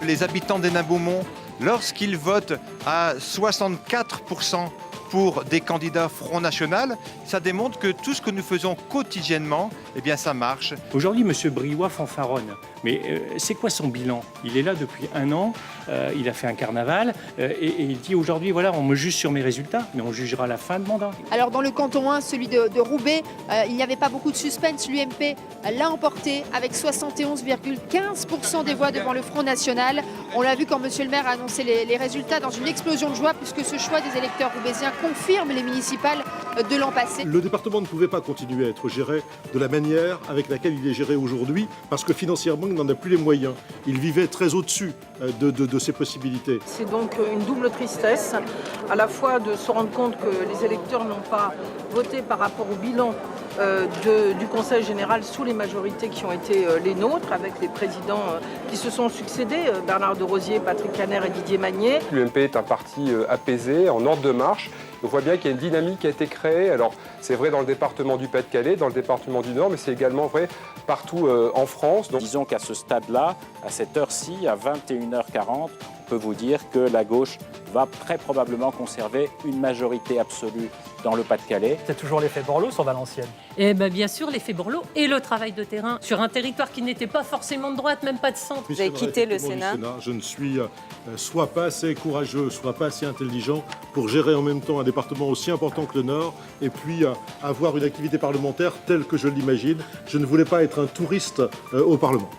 les habitants d'Hénin-Beaumont, lorsqu'ils votent à 64% pour des candidats Front National, ça démontre que tout ce que nous faisons quotidiennement, eh bien ça marche. Aujourd'hui, M. Briouat fanfaronne. Mais c'est quoi son bilan? Il est là depuis 1 an, il a fait un carnaval et il dit aujourd'hui, voilà, on me juge sur mes résultats, mais on jugera à la fin de mandat. Alors dans le canton 1, celui de Roubaix, il n'y avait pas beaucoup de suspense. L'UMP l'a emporté avec 71,15% des voix devant le Front National. On l'a vu quand M. le maire a annoncé les résultats dans une explosion de joie puisque ce choix des électeurs roubaisiens confirme les municipales de l'an passé. Le département ne pouvait pas continuer à être géré de la manière avec laquelle il est géré aujourd'hui parce que financièrement, il n'en a plus les moyens. Il vivait très au-dessus de ses possibilités. C'est donc une double tristesse, à la fois de se rendre compte que les électeurs n'ont pas voté par rapport au bilan du Conseil général sous les majorités qui ont été les nôtres, avec les présidents qui se sont succédés, Bernard de Rosier, Patrick Caner et Didier Magnier. L'UMP est un parti apaisé, en ordre de marche. On voit bien qu'il y a une dynamique qui a été créée. Alors, c'est vrai dans le département du Pas-de-Calais, dans le département du Nord, mais c'est également vrai partout en France. Donc... Disons qu'à ce stade-là, à cette heure-ci, à 21h40, on peut vous dire que la gauche va très probablement conserver une majorité absolue dans le Pas-de-Calais. C'est toujours l'effet Borloo sur Valenciennes. Eh bien sûr, l'effet Borloo et le travail de terrain sur un territoire qui n'était pas forcément de droite, même pas de centre. Vous avez quitté le Sénat. Je ne suis soit pas assez courageux, soit pas assez intelligent pour gérer en même temps un département aussi important que le Nord et puis avoir une activité parlementaire telle que je l'imagine. Je ne voulais pas être un touriste au Parlement.